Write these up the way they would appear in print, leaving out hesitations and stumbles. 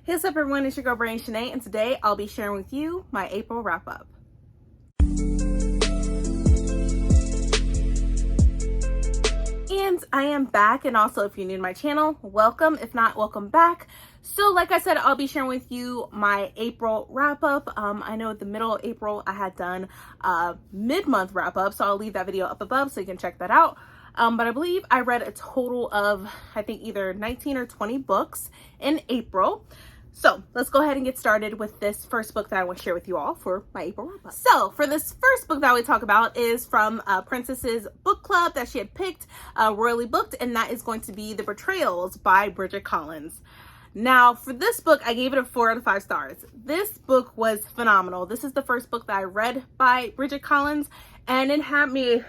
Hey, what's up everyone, it's your girl Brain Shanae, and today I'll be sharing with you my April wrap-up. And I am back, and also if you're new to my channel, welcome. If not, welcome back. So like I said, I'll be sharing with you my April wrap-up. I know at the middle of April I had done a mid-month wrap-up, so I'll leave that video up above so you can check that out. But I believe I read a total of, I think, either 19 or 20 books in April. So let's go ahead and get started with this first book that I want to share with you all for my April wrap-up. So for this first book that we talk about is from Princess's book club that she had picked, royally booked, and that is going to be The Betrayals by Bridget Collins. Now for this book, I gave it a 4 out of 5 stars. This book was phenomenal. This is the first book that I read by Bridget Collins, and it had me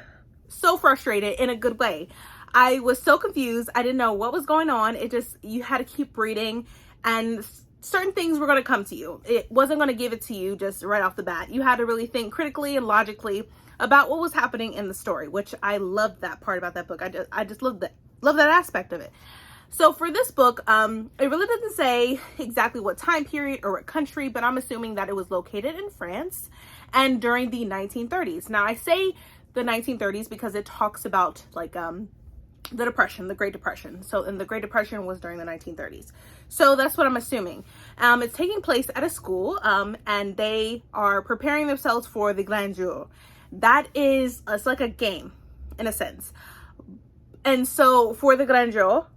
so frustrated in a good way. I was so confused. I didn't know what was going on. You had to keep reading, and certain things were going to come to you. It wasn't going to give it to you just right off the bat. You had to really think critically and logically about what was happening in the story, which I loved that part about that book. I just love that aspect of it. So for this book, it really doesn't say exactly what time period or what country, but I'm assuming that it was located in France and during the 1930s. Now I say the 1930s because it talks about like the Depression, the Great Depression. And the Great Depression was during the 1930s. So that's what I'm assuming. It's taking place at a school, and they are preparing themselves for the Grand Jour. It's like a game, in a sense. And so for the Grand Jour,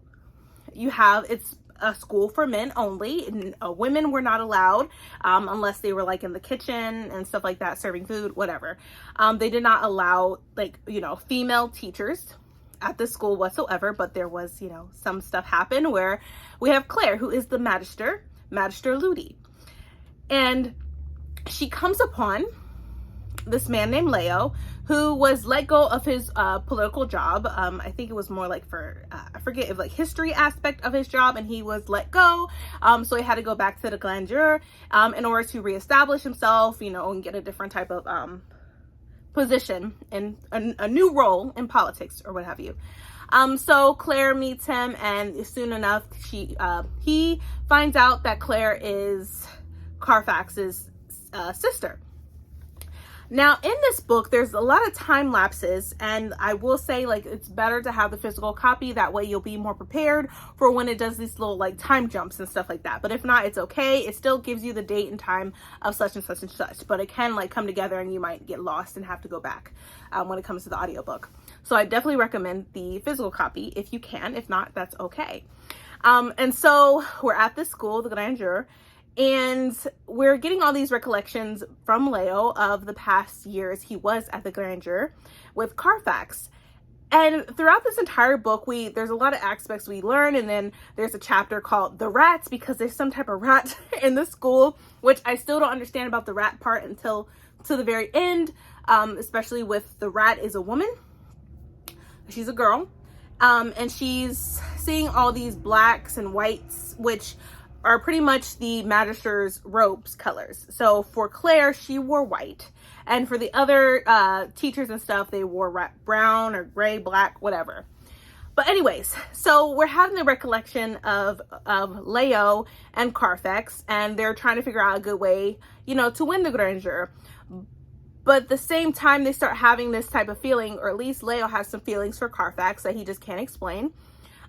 it's a school for men only. And, women were not allowed, unless they were like in the kitchen and stuff like that, serving food, whatever. They did not allow female teachers at the school whatsoever, but there was, some stuff happened where we have Claire, who is the Magister Ludi. And she comes upon this man named Leo, who was let go of his political job. I think it was more like for, I forget if like history aspect of his job, and he was let go. So he had to go back to the Grand Jour in order to reestablish himself, and get a different type of position in a new role in politics or what have you. So Claire meets him, and soon enough he finds out that Claire is Carfax's sister. Now in this book, there's a lot of time lapses, and I will say it's better to have the physical copy. That way you'll be more prepared for when it does these little time jumps and stuff like that. But if not, it's okay. It still gives you the date and time of such and such and such, but it can come together and you might get lost and have to go back when it comes to the audiobook. So I definitely recommend the physical copy if you can. If not, that's okay. And so we're at this school, the Grand Jour, and we're getting all these recollections from Leo of the past years he was at the Grand Jour with Carfax. And throughout this entire book, there's a lot of aspects we learn, and then there's a chapter called The Rats, because there's some type of rat in the school, which I still don't understand about the rat part until to the very end, especially with the rat is a woman. She's a girl, and she's seeing all these blacks and whites, which are pretty much the Magister's robes colors. So for Claire, she wore white, and for the other teachers and stuff, they wore brown or gray, black, whatever. But anyways, so we're having the recollection of Leo and Carfax, and they're trying to figure out a good way, to win the Grand Jour. But at the same time, they start having this type of feeling, or at least Leo has some feelings for Carfax that he just can't explain.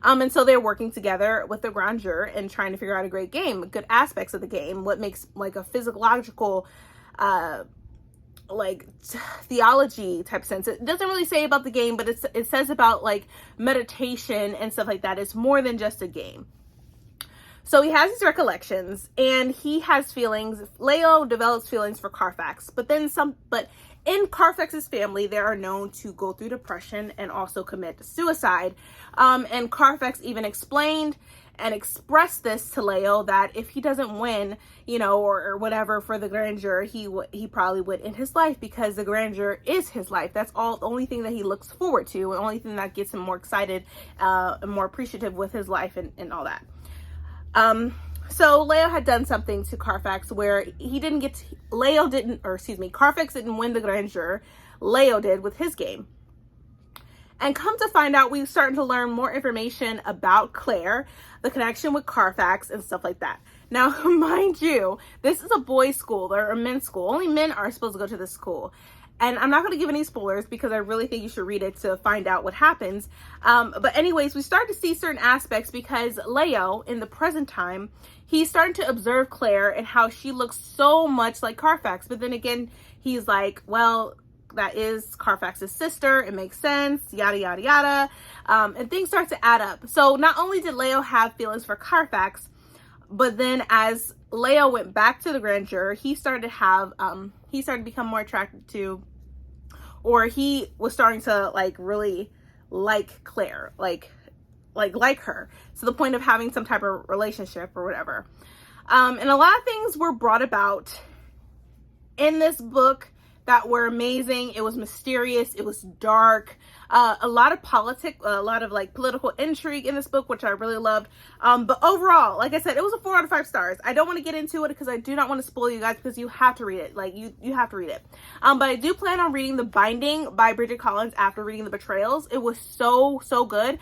And so they're working together with the Grand Jour and trying to figure out a great game, good aspects of the game, what makes a physiological, theology type sense. It doesn't really say about the game, but it says about meditation and stuff like that. It's more than just a game. So he has his recollections, and he has feelings. Leo develops feelings for Carfax, but in Carfax's family, they are known to go through depression and also commit suicide. And Carfax even explained and expressed this to Leo, that if he doesn't win, or whatever for the Grand Jour, he probably would end his life, because the Grand Jour is his life. That's the only thing that he looks forward to, and the only thing that gets him more excited and more appreciative with his life and all that. So Leo had done something to Carfax where Carfax didn't win the Grand Jour. Leo did with his game. And come to find out, we're starting to learn more information about Claire, the connection with Carfax and stuff like that. Now, mind you, this is a boys' school or a men's school. Only men are supposed to go to this school. And I'm not going to give any spoilers because I really think you should read it to find out what happens. But anyways, we start to see certain aspects because Leo, in the present time, he's starting to observe Claire and how she looks so much like Carfax. But then again, he's like, well, that is Carfax's sister. It makes sense, yada, yada, yada. And things start to add up. So not only did Leo have feelings for Carfax, but then as Leo went back to the grand juror, he started to have, he started to become more attracted to, or he was starting to like really like Claire, like her, to the point of having some type of relationship or whatever. And a lot of things were brought about in this book that were amazing. It was mysterious. It was dark. A lot of a lot of like political intrigue in this book, which I really loved. But overall, like I said, it was a 4 out of 5 stars. I don't want to get into it because I do not want to spoil you guys, because you have to read it. Like you have to read it. But I do plan on reading The Binding by Bridget Collins after reading The Betrayals. It was so good.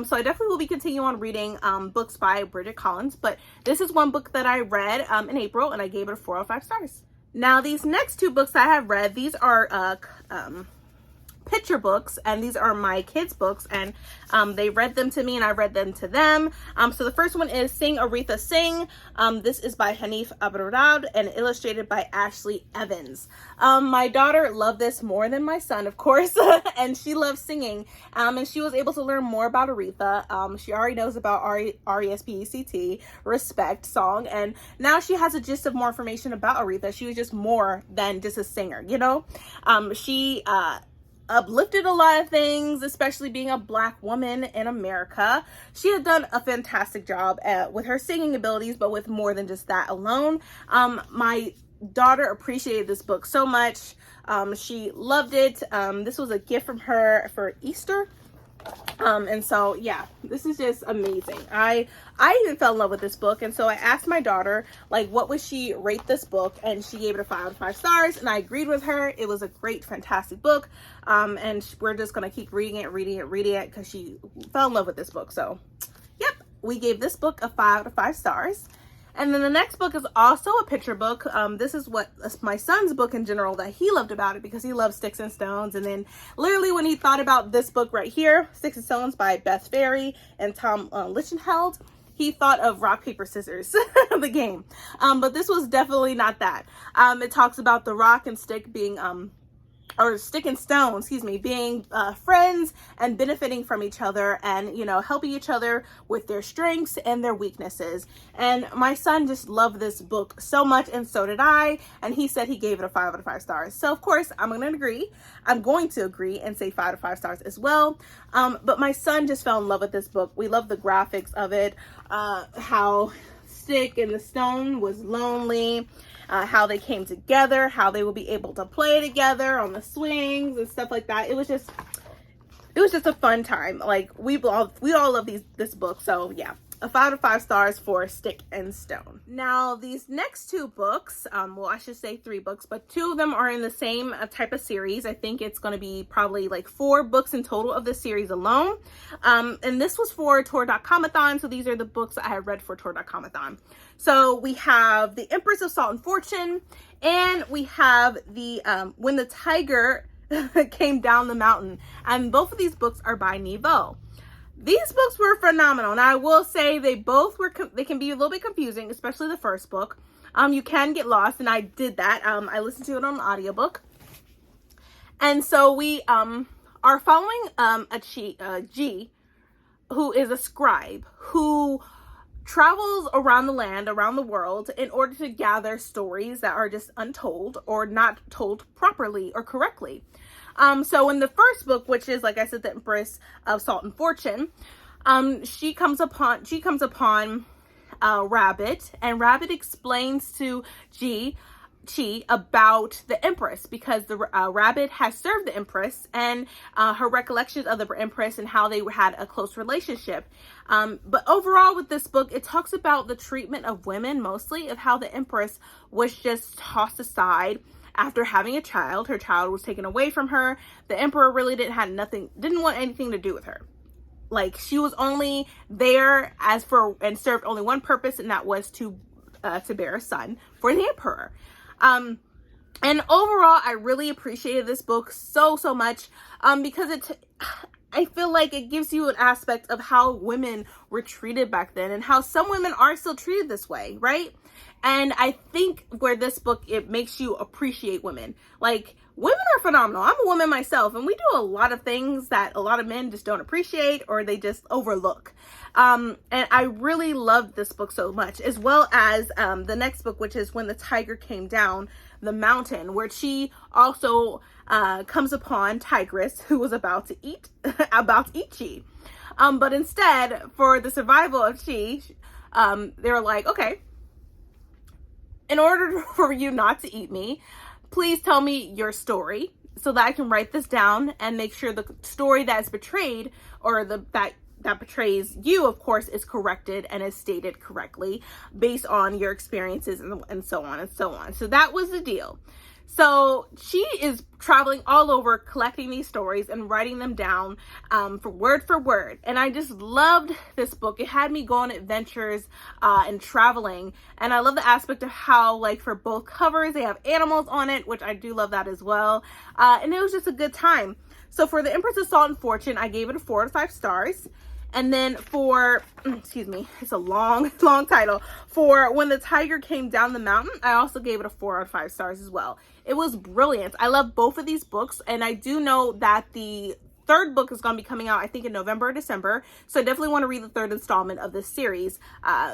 So I definitely will be continuing on reading books by Bridget Collins. But this is one book that I read in April, and I gave it a 4 out of 5 stars. Now, these next 2 books I have read, these are picture books, and these are my kids' books, and they read them to me and I read them to them. So the first one is Sing Aretha Sing. This is by Hanif Abdurrahman and illustrated by Ashley Evans. My daughter loved this more than my son, of course, and she loves singing, and she was able to learn more about Aretha. She already knows about R-E-S-P-E-C-T, Respect song, and now she has a gist of more information about Aretha. She was just more than just a singer, you know? She uplifted a lot of things, especially being a Black woman in America. She had done a fantastic job with her singing abilities, but with more than just that alone. My daughter appreciated this book so much. She loved it. This was a gift from her for Easter. And so, yeah, this is just amazing. I even fell in love with this book. And so I asked my daughter, like, what would she rate this book? And she gave it a 5 out of 5 stars. And I agreed with her. It was a great, fantastic book. And we're just going to keep reading it because she fell in love with this book. So, yep, we gave this book a 5 out of 5 stars. And then the next book is also a picture book. This is what my son's book in general that he loved about it, because he loves Sticks and Stones. And then literally when he thought about this book right here, Sticks and Stones by Beth Ferry and Tom Lichtenheld, he thought of Rock, Paper, Scissors, the game. But this was definitely not that. It talks about the rock and stick being or Stick and Stone, excuse me, being friends and benefiting from each other, and, you know, helping each other with their strengths and their weaknesses. And my son just loved this book so much, and so did I. And he said he gave it a 5 out of 5 stars. So of course I'm going to agree. I'm going to agree and say 5 out of 5 stars as well. But my son just fell in love with this book. We love the graphics of it, how Stick and the Stone was lonely. How they came together, how they will be able to play together on the swings and stuff like that. It was just a fun time. Like we all love this book. So yeah, a 5 out of 5 stars for Stick and Stone. Now these next 2 books, well, I should say 3 books, but 2 of them are in the same type of series. I think it's going to be probably like 4 books in total of this series alone. And this was for Tour.comathon. So these are the books I have read for Tour.comathon. So we have The Empress of Salt and Fortune, and we have the When the Tiger Came Down the Mountain. And both of these books are by Niveau. These books were phenomenal. Now I will say they can be a little bit confusing, especially the first book. You can get lost, and I did that. I listened to it on an audiobook. And so we are following a G, who is a scribe, who travels around the land, around the world, in order to gather stories that are just untold or not told properly or correctly. So in the first book, which is, like I said, The Empress of Salt and Fortune, she comes upon Rabbit, and Rabbit explains to Chi about the Empress, because the Rabbit has served the Empress, and her recollections of the Empress and how they had a close relationship. But overall with this book, it talks about the treatment of women, mostly of how the Empress was just tossed aside after having a child. Her child was taken away from her. The Emperor really didn't want anything to do with her. Like, she was only there and served only one purpose, and that was to to bear a son for the emperor. And overall, I really appreciated this book so much, because I feel like it gives you an aspect of how women were treated back then and how some women are still treated this way, right? And I think where this book, it makes you appreciate women. Like, women are phenomenal. I'm a woman myself, and we do a lot of things that a lot of men just don't appreciate or they just overlook. And I really loved this book so much, as well as the next book, which is When the Tiger Came Down the Mountain, where she also comes upon Tigress, who was about to eat Chi. But instead, for the survival of Chi, they were like, okay, in order for you not to eat me, please tell me your story so that I can write this down and make sure the story that is betrayed, or that betrays you, of course, is corrected and is stated correctly based on your experiences and so on and so on. So that was the deal. So she is traveling all over collecting these stories and writing them down for word. And I just loved this book. It had me go on adventures and traveling. And I love the aspect of how, like, for both covers, they have animals on it, which I do love that as well. And it was just a good time. So for the Empress of Salt and Fortune, I gave it a 4 out of 5 stars. And then for, excuse me, it's a long title. For When the Tiger Came Down the Mountain, I also gave it a 4 out of 5 stars as well. It was brilliant. I love both of these books. And I do know that the third book is going to be coming out, I think, in November or December. So I definitely want to read the third installment of this series.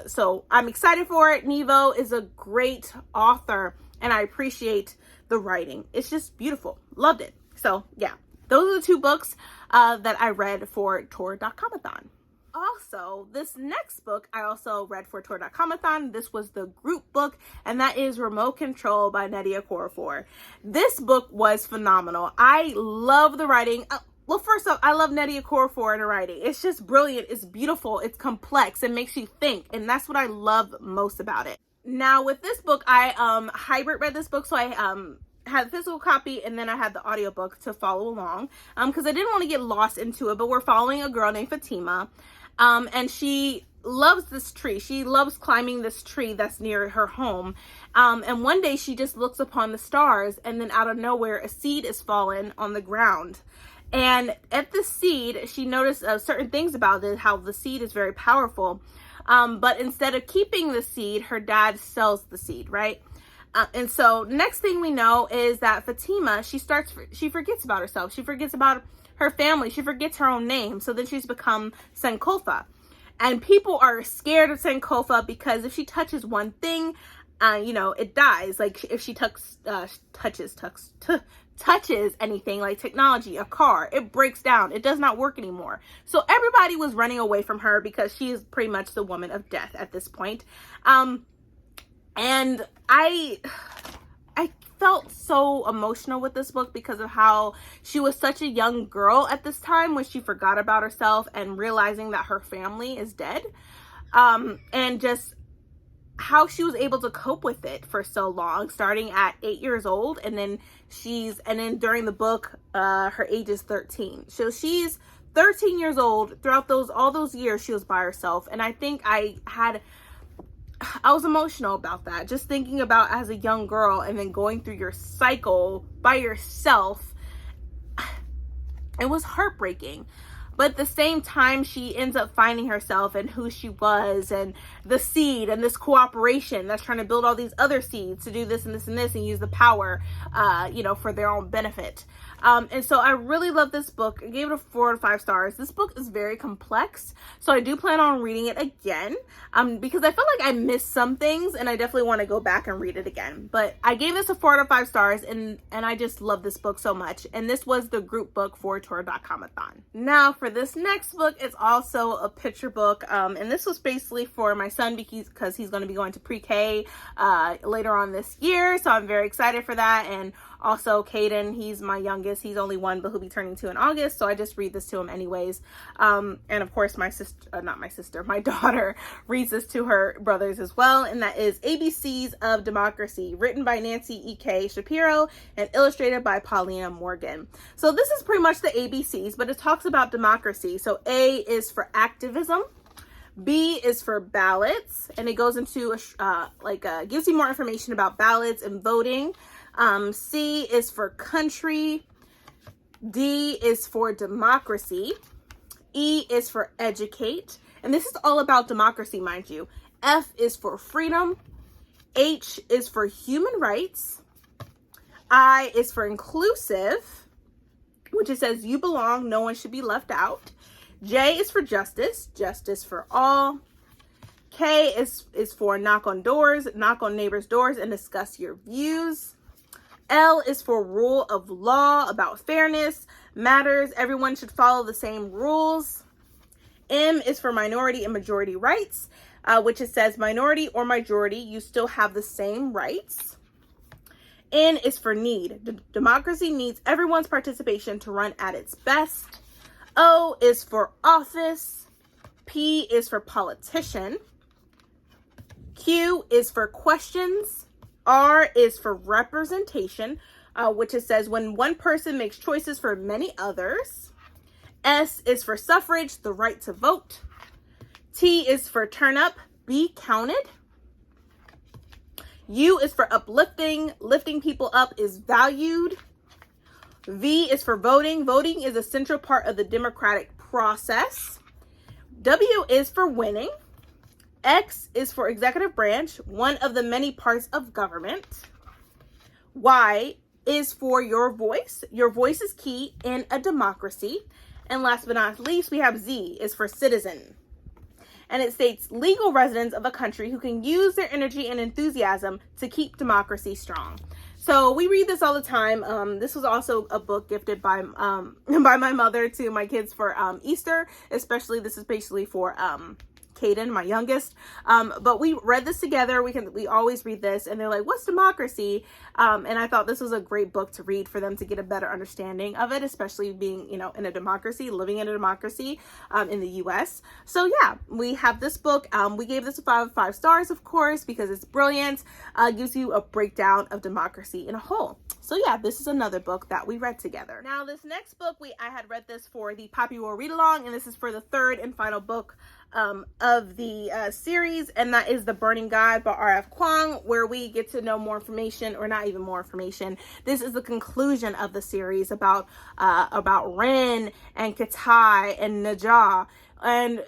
So I'm excited for it. Nevo is a great author, and I appreciate the writing. It's just beautiful. Loved it. So yeah. Those are the 2 books that I read for Tour.comathon. Also, this next book I also read for Tour.comathon. This was the group book, and that is Remote Control by Nnedi Okorafor. This book was phenomenal. I love the writing. Well, first off, I love Nnedi Okorafor in her writing. It's just brilliant. It's beautiful. It's complex. It makes you think, and that's what I love most about it. Now, with this book, I hybrid read this book, so I had the physical copy and then I had the audiobook to follow along, because I didn't want to get lost into it. But we're following a girl named Fatima, and she loves this tree. She loves climbing this tree that's near her home, and one day she just looks upon the stars, and then out of nowhere a seed is fallen on the ground. And at the seed, she noticed certain things about it, how the seed is very powerful, but instead of keeping the seed, her dad sells the seed, right? And so next thing we know is that Fatima, she forgets about herself. She forgets about her family. She forgets her own name. So then she's become Sankofa. And people are scared of Sankofa because if she touches one thing, it dies. Like if she touches anything like technology, a car, it breaks down. It does not work anymore. So everybody was running away from her because she is pretty much the woman of death at this point. And I felt so emotional with this book because of how she was such a young girl at this time when she forgot about herself and realizing that her family is dead. And just how she was able to cope with it for so long, starting at 8 years old. And then during the book, her age is 13. So she's 13 years old. Throughout all those years, she was by herself. And I think I was emotional about that, just thinking about as a young girl and then going through your cycle by yourself. It was heartbreaking. But at the same time, she ends up finding herself and who she was and the seed and this cooperation that's trying to build all these other seeds to do this and this and this and use the power, for their own benefit. And so I really love this book. I gave it a 4 out of 5 stars. This book is very complex, so I do plan on reading it again, because I felt like I missed some things and I definitely want to go back and read it again. But I gave this a 4 out of 5 stars, and I just love this book so much. And this was the group book for Tour.comathon. Now for this next book, it's also a picture book, and this was basically for my son because he's going to be going to pre-K later on this year, so I'm very excited for that. And also Caden, he's my youngest. He's only 1, but he'll be turning 2 in August, so I just read this to him anyways. And of course my daughter reads this to her brothers as well, and that is ABCs of Democracy, written by Nancy E.K. Shapiro and illustrated by Paulina Morgan. So this is pretty much the ABCs, but it talks about democracy. So A is for activism, B is for ballots, and it goes into gives you more information about ballots and voting. C is for country. D is for democracy. E is for educate, and this is all about democracy, mind you. F is for freedom. H is for human rights. I is for inclusive, which it says you belong, no one should be left out. J is for justice, justice for all. K is for knock on doors, knock on neighbors' doors and discuss your views. L is for rule of law, about fairness, matters, everyone should follow the same rules. M is for minority and majority rights, which it says minority or majority, you still have the same rights. N is for need. Democracy needs everyone's participation to run at its best. O is for office. P is for politician. Q is for questions. R is for representation, which it says when one person makes choices for many others. S is for suffrage, the right to vote. T is for turn up, be counted. U is for uplifting, lifting people up is valued. V is for voting. Voting is a central part of the democratic process. W is for winning. X is for executive branch, one of the many parts of government. Y is for your voice. Your voice is key in a democracy. And last but not least, we have Z is for citizen. And it states legal residents of a country who can use their energy and enthusiasm to keep democracy strong. So we read this all the time. This was also a book gifted by my mother to my kids for Easter, especially this is basically for Caden, my youngest. But we read this together. We always read this, and they're like, "What's democracy?" And I thought this was a great book to read for them to get a better understanding of it, especially being, in a democracy, living in a democracy in the U.S. So yeah, we have this book. We gave this a 5 of 5 stars, of course, because it's brilliant. Gives you a breakdown of democracy in a whole. So yeah, this is another book that we read together. Now, this next book, I had read this for the Poppy War read along, and this is for the third and final book of the series, and that is The Burning God by R.F. Kuang, where we get to know more information, or not even more information. This is the conclusion of the series about Ren and Katai and Najah, and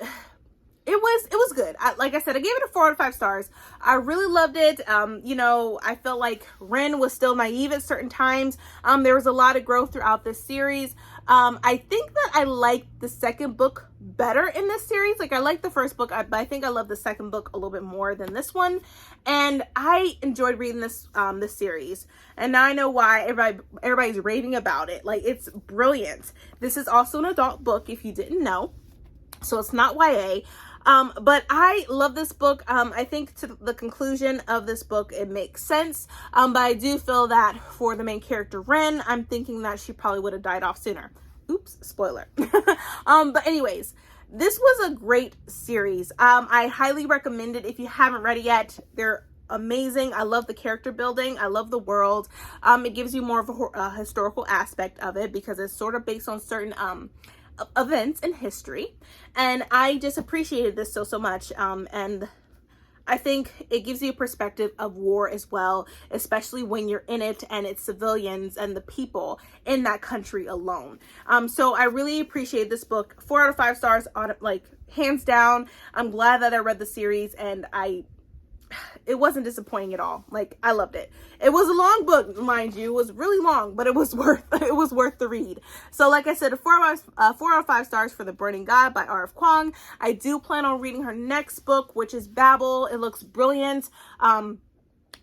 it was good. Like I said, I gave it a 4 out of 5 stars. I really loved it. I felt like Ren was still naive at certain times. There was a lot of growth throughout this series. I think that I liked the second book better in this series. Like, I liked the first book, but I think I love the second book a little bit more than this one. And I enjoyed reading this series. And now I know why everybody's raving about it. Like, it's brilliant. This is also an adult book, if you didn't know. So it's not YA. But I love this book. I think to the conclusion of this book, it makes sense. But I do feel that for the main character, Ren, I'm thinking that she probably would have died off sooner. Oops, spoiler. But anyways, this was a great series. I highly recommend it if you haven't read it yet. They're amazing. I love the character building. I love the world. It gives you more of a historical aspect of it because it's sort of based on certain events in history, and I just appreciated this so much. And I think it gives you a perspective of war as well, especially when you're in it and it's civilians and the people in that country alone. So I really appreciate this book. 4 out of 5 stars, like hands down. I'm glad that I read the series, and it wasn't disappointing at all. Like, I loved it. It was a long book, mind you. It was really long, but it was worth the read. So like I said, a 4 out of 5 stars for The Burning God by R.F. Kuang. I do plan on reading her next book, which is Babel. It looks brilliant. And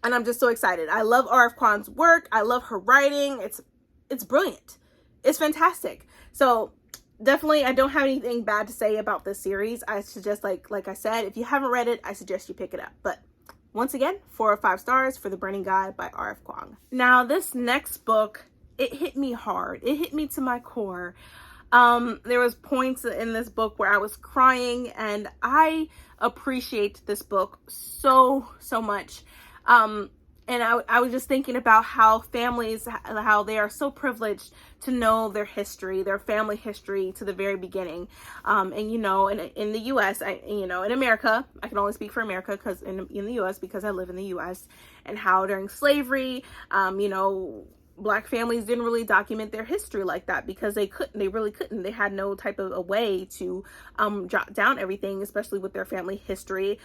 I'm just so excited. I love R.F. Kuang's work. I love her writing. It's brilliant. It's fantastic. So definitely, I don't have anything bad to say about this series. I suggest, like I said, if you haven't read it, I suggest you pick it up. But once again, 4 out of 5 stars for The Burning God by R.F. Kuang. Now, this next book, it hit me hard. It hit me to my core. There was points in this book where I was crying, and I appreciate this book so much. And I was just thinking about how families, how they are so privileged to know their history, their family history to the very beginning. And, you know, in the U.S., in America, I can only speak for America because in the U.S. because I live in the U.S. and how during slavery, Black families didn't really document their history like that because they really couldn't. They had no type of a way to jot down everything, especially with their family history,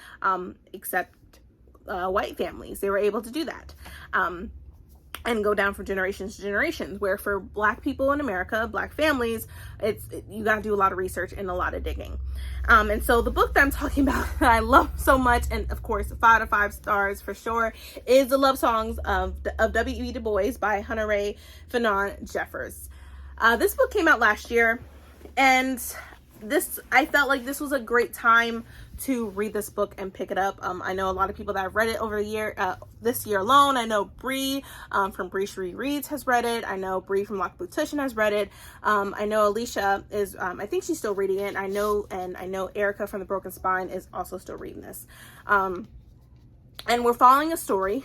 except white families. They were able to do that and go down from generations to generations, where for Black people in America, Black families, you got to do a lot of research and a lot of digging. And so the book that I'm talking about that I love so much, and of course 5 out of 5 stars for sure, is The Love Songs of W.E. Du Bois by Hunter Ray Fanon Jeffers. This book came out last year, and I felt like this was a great time to read this book and pick it up. I know a lot of people that have read it over the year, this year alone. I know Bree from Bree Cherie Reads has read it. I know Bree from Lock Boutique has read it. I know Alicia is, I think she's still reading it. I know Erica from The Broken Spine is also still reading this. And we're following a story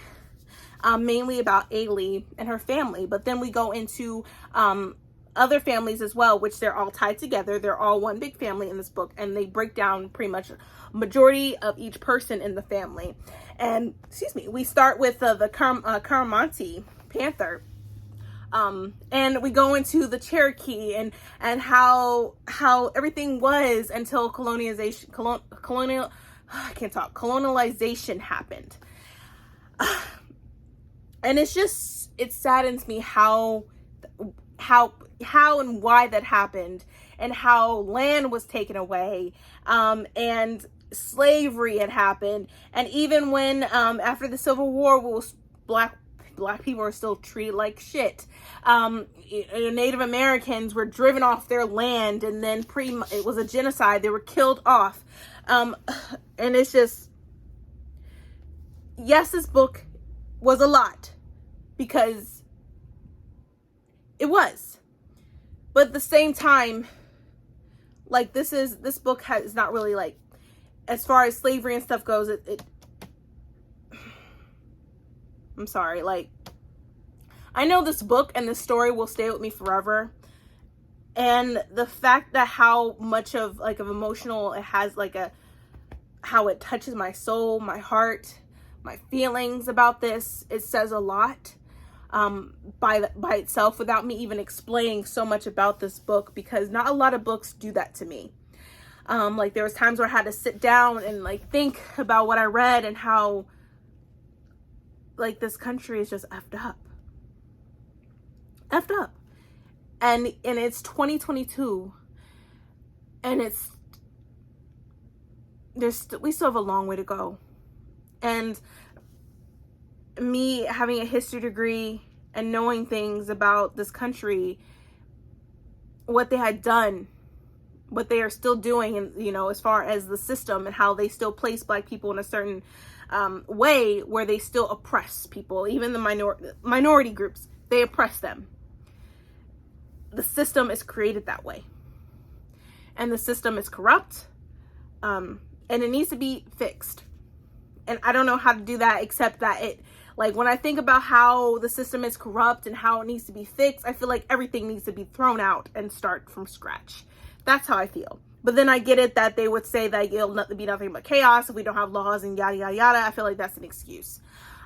mainly about Ailey and her family, but then we go into other families as well, which they're all tied together. They're all one big family in this book, and they break down pretty much majority of each person in the family. And we start with the Caramonte Panther, and we go into the Cherokee and how everything was until colonialization happened. And it saddens me how and why that happened, and how land was taken away, and slavery had happened. And even when after the Civil War, black people were still treated like shit. Native Americans were driven off their land, and then it was a genocide. They were killed off. And it's just, yes, this book was a lot, because it was. But at the same time, like, this book is not really, like, as far as slavery and stuff goes, I'm sorry, like, I know this book and this story will stay with me forever. And the fact that how much of emotional it has, how it touches my soul, my heart, my feelings about this, it says a lot. By itself, without me even explaining so much about this book, because not a lot of books do that to me. There was times where I had to sit down and think about what I read, and how this country is just effed up, and it's 2022, and we still have a long way to go. And me having a history degree and knowing things about this country, what they had done, what they are still doing, and as far as the system and how they still place Black people in a certain way where they still oppress people, even the minority groups, they oppress them. The system is created that way, and the system is corrupt, and it needs to be fixed. And I don't know how to do that, except that when I think about how the system is corrupt and how it needs to be fixed, I feel like everything needs to be thrown out and start from scratch. That's how I feel. But then I get it that they would say that it'll be nothing but chaos if we don't have laws and yada, yada, yada. I feel like that's an excuse.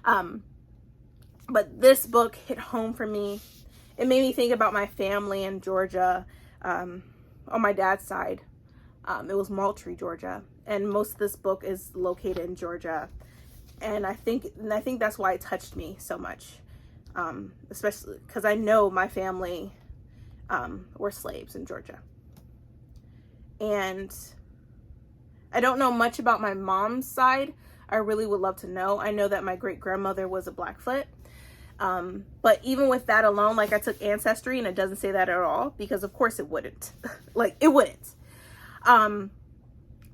But this book hit home for me. It made me think about my family in Georgia, on my dad's side. It was Moultrie, Georgia. And most of this book is located in Georgia. And I think that's why it touched me so much, especially because I know my family were slaves in Georgia. And I don't know much about my mom's side. I really would love to know. I know that my great-grandmother was a Blackfoot. But even with that alone, I took Ancestry, and it doesn't say that at all, because of course it wouldn't. It wouldn't.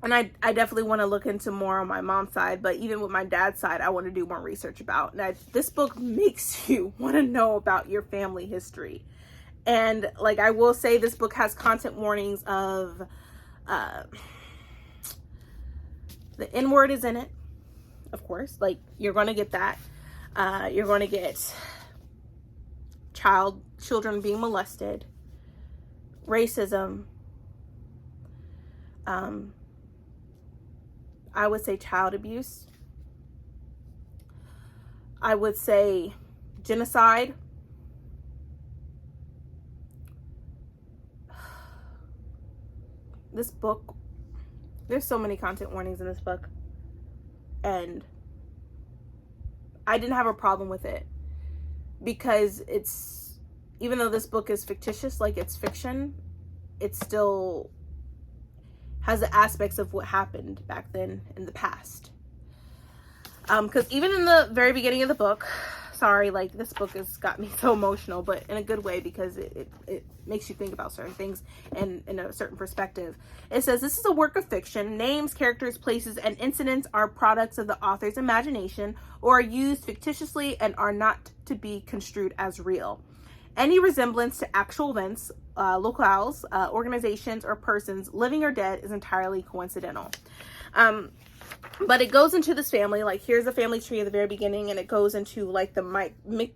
And I definitely want to look into more on my mom's side, but even with my dad's side, I want to do more research about. Now, this book makes you want to know about your family history. And I will say, this book has content warnings of the N-word is in it, of course. You're going to get that. You're going to get children being molested, racism, I would say child abuse, I would say genocide, this book, there's so many content warnings in this book, and I didn't have a problem with it because it's, even though this book is fictitious, like it's fiction, it still has the aspects of what happened back then in the past. Because even in the very beginning of the book, sorry, like this book has got me so emotional, but in a good way, because it makes you think about certain things and in a certain perspective. It says, this is a work of fiction. Names, characters, places, and incidents are products of the author's imagination or are used fictitiously and are not to be construed as real. Any resemblance to actual events, locales, organizations, or persons, living or dead, is entirely coincidental. But it goes into this family, like here's the family tree at the very beginning, and it goes into like the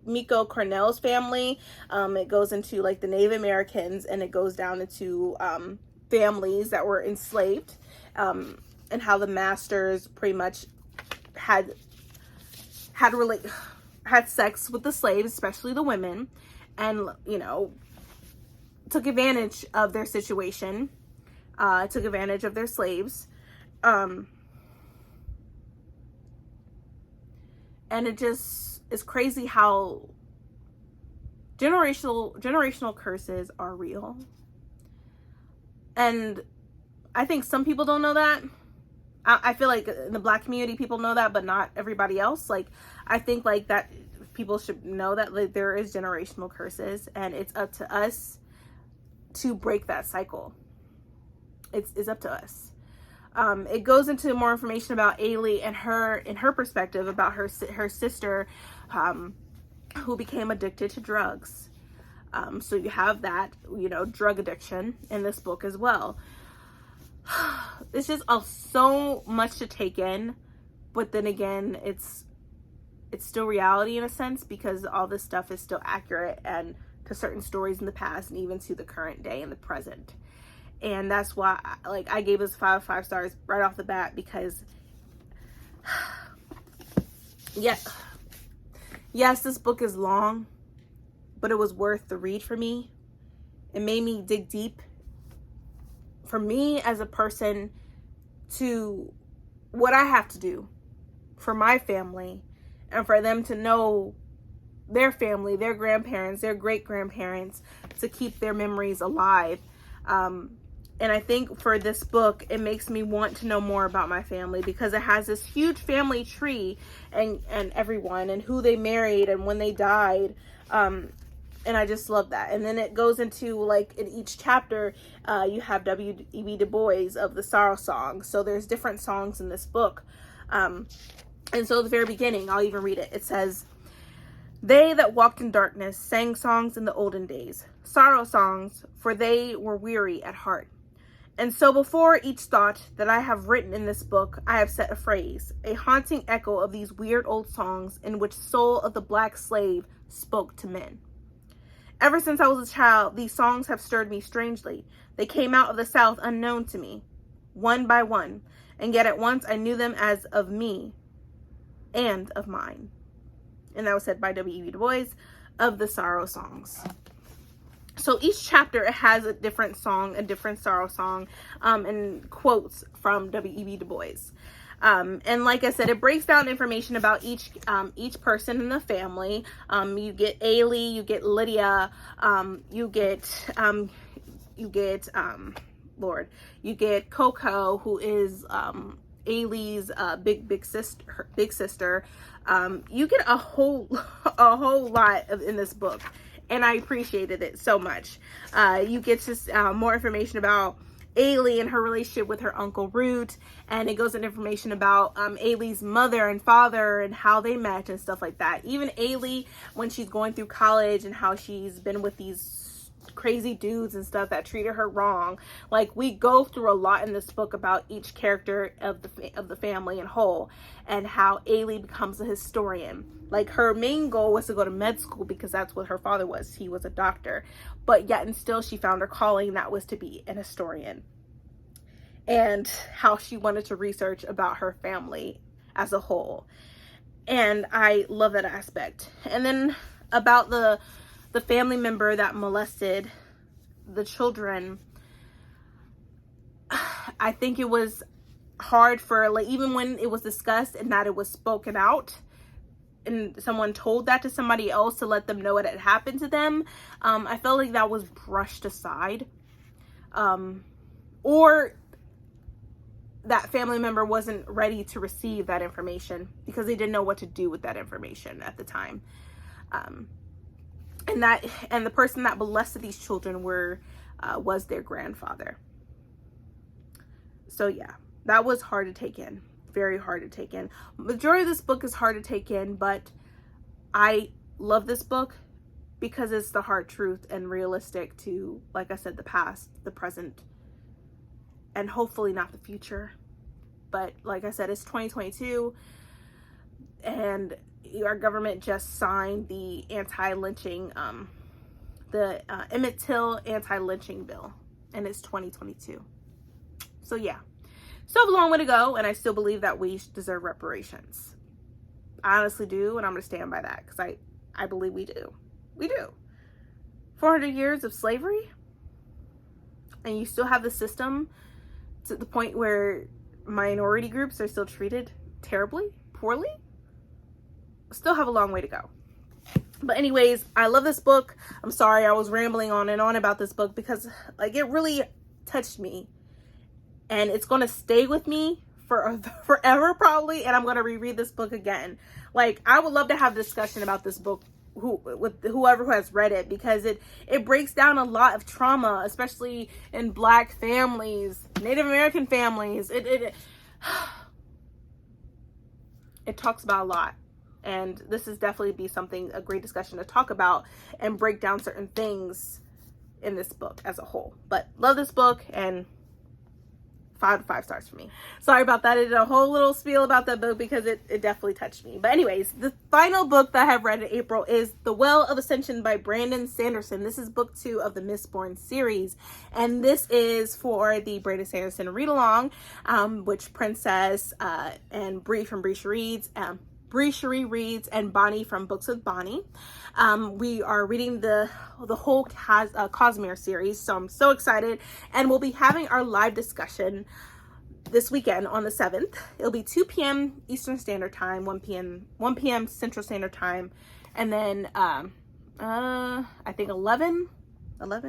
Miko Cornell's family. It goes into like the Native Americans, and it goes down into families that were enslaved, and how the masters pretty much had sex with the slaves, especially the women, and took advantage of their situation, took advantage of their slaves. And it just is crazy how generational curses are real. And I think some people don't know that. I feel like in the Black community, people know that, but not everybody else. Like, I think like that people should know that like there is generational curses, and it's up to us to break that cycle. It's up to us. It goes into more information about Ailey and her perspective about her sister, who became addicted to drugs. So you have that, drug addiction in this book as well. It's just so much to take in, but then again, it's still reality in a sense, because all this stuff is still accurate and to certain stories in the past and even to the current day and the present. And that's why I gave this 5 stars right off the bat, because yes, this book is long, but it was worth the read for me. It made me dig deep for me as a person to what I have to do for my family, and for them to know their family, their grandparents, their great-grandparents, to keep their memories alive. And I think for this book, it makes me want to know more about my family, because it has this huge family tree and everyone and who they married and when they died. And I just love that. And then it goes into like in each chapter, you have W.E.B. Du Bois of the Sorrow Song. So there's different songs in this book. And so at the very beginning, I'll even read it. It says, they that walked in darkness sang songs in the olden days, sorrow songs, for they were weary at heart. And so before each thought that I have written in this book, I have set a phrase, a haunting echo of these weird old songs in which soul of the black slave spoke to men. Ever since I was a child, these songs have stirred me strangely. They came out of the South unknown to me, one by one, and yet at once I knew them as of me and of mine. And that was said by W.E.B. Du Bois of the Sorrow Songs. So each chapter, it has a different song, a different sorrow song, and quotes from W.E.B. Du Bois. And like I said, it breaks down information about each person in the family. You get Ailey, you get Lydia, you get Coco, who is Ailey's big sister. You get a whole lot in this book, and I appreciated it so much. You get just more information about Ailey and her relationship with her Uncle Root, and it goes into information about Ailey's mother and father and how they met and stuff like that. Even Ailey, when she's going through college, and how she's been with these crazy dudes and stuff that treated her wrong. Like, we go through a lot in this book about each character of the family in whole, and how Ailey becomes a historian. Like, her main goal was to go to med school because that's what her father was. He was a doctor, but yet and still she found her calling, that was to be an historian. And how she wanted to research about her family as a whole. And I love that aspect. And then about the family member that molested the children, I think it was hard for, like, even when it was discussed and that it was spoken out and someone told that to somebody else to let them know what had happened to them, I felt like that was brushed aside. Or that family member wasn't ready to receive that information because they didn't know what to do with that information at the time. And the person that molested these children was their grandfather. So yeah, that was hard to take in. Very hard to take in. Majority of this book is hard to take in, but I love this book because it's the hard truth and realistic to, like I said, the past, the present, and hopefully not the future. But like I said, it's 2022, and our government just signed the anti-lynching, the Emmett Till anti-lynching bill, and it's 2022. So yeah, still have a long way to go, and I still believe that we deserve reparations. I honestly do, and I'm going to stand by that because I believe we do. We do. 400 years of slavery, and you still have the system to the point where minority groups are still treated terribly, poorly. Still have a long way to go. But anyways, I love this book. I'm sorry I was rambling on and on about this book because, like, it really touched me, and it's going to stay with me for forever probably, and I'm going to reread this book again. Like, I would love to have a discussion about this book with whoever who has read it, because it breaks down a lot of trauma, especially in Black families, Native American families. It talks about a lot, and this is definitely be a great discussion to talk about and break down certain things in this book as a whole. But love this book, and 5 stars for me. Sorry about that. I did a whole little spiel about that book because it definitely touched me. But anyways, the final book that I have read in April is The Well of Ascension by Brandon Sanderson. This is book 2 of the Mistborn series. And this is for the Brandon Sanderson read-along, which Princess and Bree from Bree Cherie reads, and Bonnie from Books with Bonnie. We are reading the whole Cosmere series, so I'm so excited, and we'll be having our live discussion this weekend on the 7th. It'll be 2 p.m. Eastern Standard Time, 1 p.m. Central Standard Time, and then I think 11 or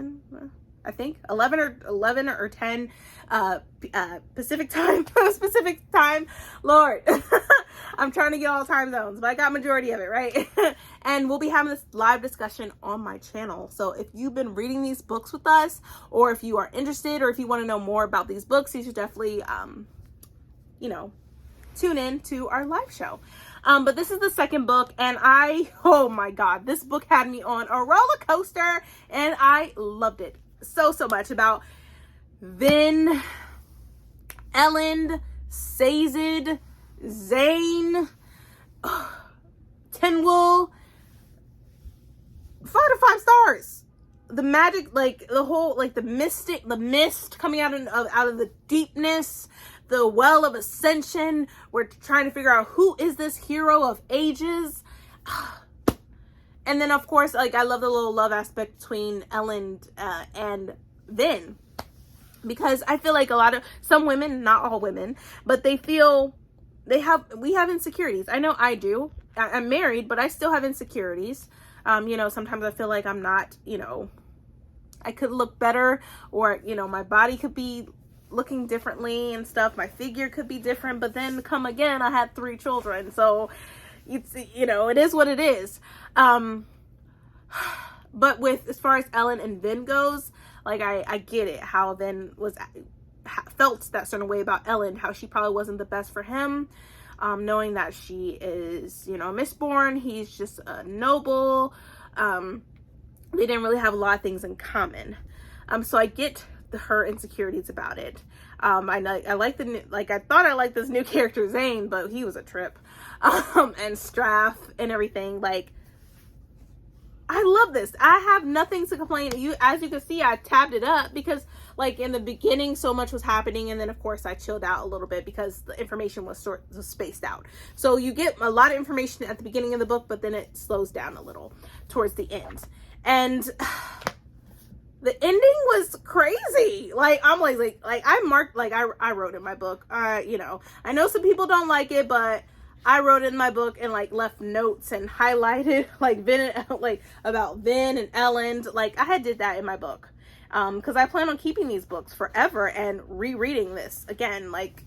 10 Pacific time. Lord. I'm trying to get all time zones, but I got majority of it, right? And we'll be having this live discussion on my channel. So if you've been reading these books with us, or if you are interested, or if you want to know more about these books, you should definitely, tune in to our live show. But this is the second book, and oh my God, this book had me on a roller coaster, and I loved it so much. About Vin, Elend, Sazed, Zane, Tinwell, 5 to 5 stars. The magic, like the whole, like the mist coming out of the deepness, the Well of Ascension. We're trying to figure out who is this hero of ages. And then of course, like, I love the little love aspect between Elend and Vin, because I feel like some women, not all women, but they feel we have insecurities. I know I do. I'm married, but I still have insecurities. Sometimes I feel like I'm not, I could look better, or, my body could be looking differently and stuff. My figure could be different, but then come again, I had 3 children. So it's, it is what it is. But as far as Ellen and Vin goes, like, I get it, how Vin felt that certain way about Ellen, how she probably wasn't the best for him, knowing that she is, Mistborn, he's just a noble, they didn't really have a lot of things in common. So I get her insecurities about it. I like the new, like, I thought I liked this new character Zane, but he was a trip. And Straff and everything. Like, I love this. I have nothing to complain. As you can see, I tabbed it up because, like, in the beginning, so much was happening, and then of course I chilled out a little bit because the information was spaced out. So you get a lot of information at the beginning of the book, but then it slows down a little towards the end. And the ending was crazy. Like, I'm like I marked, like, I wrote in my book. You know, I know some people don't like it, but I wrote in my book and, like, left notes and highlighted, like, Vin, like, about Vin and Ellen. Like, I did that in my book. Because I plan on keeping these books forever and rereading this again. Like,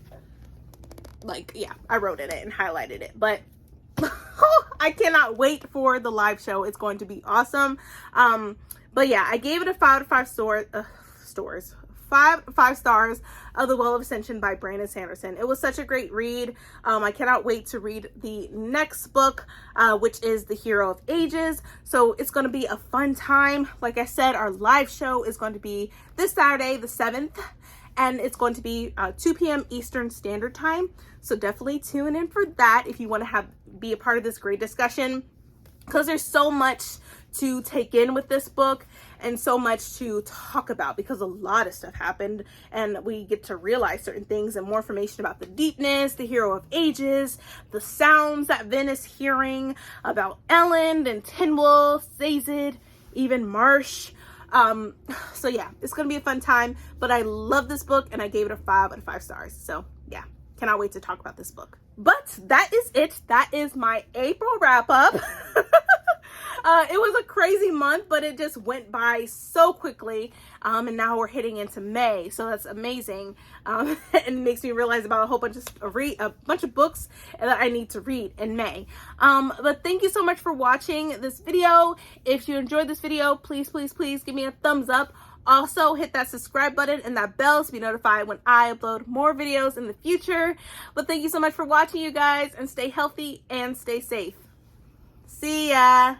yeah, I wrote in it and highlighted it. But I cannot wait for the live show. It's going to be awesome. But yeah, I gave it a 5 stars of The Well of Ascension by Brandon Sanderson. It was such a great read. I cannot wait to read the next book, which is The Hero of Ages. So it's going to be a fun time. Like I said, our live show is going to be this Saturday, the 7th, and it's going to be 2 p.m. Eastern Standard Time. So definitely tune in for that if you want to be a part of this great discussion, because there's so much to take in with this book and so much to talk about, because a lot of stuff happened and we get to realize certain things and more information about the deepness, the Hero of Ages, the sounds that Vin is hearing, about Ellen and Tinwell, Sazed, even Marsh. So yeah, it's gonna be a fun time, but I love this book and I gave it a 5 out of 5 stars. So yeah, cannot wait to talk about this book. But that is it. That is my April wrap up. It was a crazy month, but it just went by so quickly. And now we're heading into May, so that's amazing. And it makes me realize about a bunch of books that I need to read in May. But thank you so much for watching this video. If you enjoyed this video, please, please, please give me a thumbs up. Also, hit that subscribe button and that bell to be notified when I upload more videos in the future. But thank you so much for watching, you guys, and stay healthy and stay safe. See ya.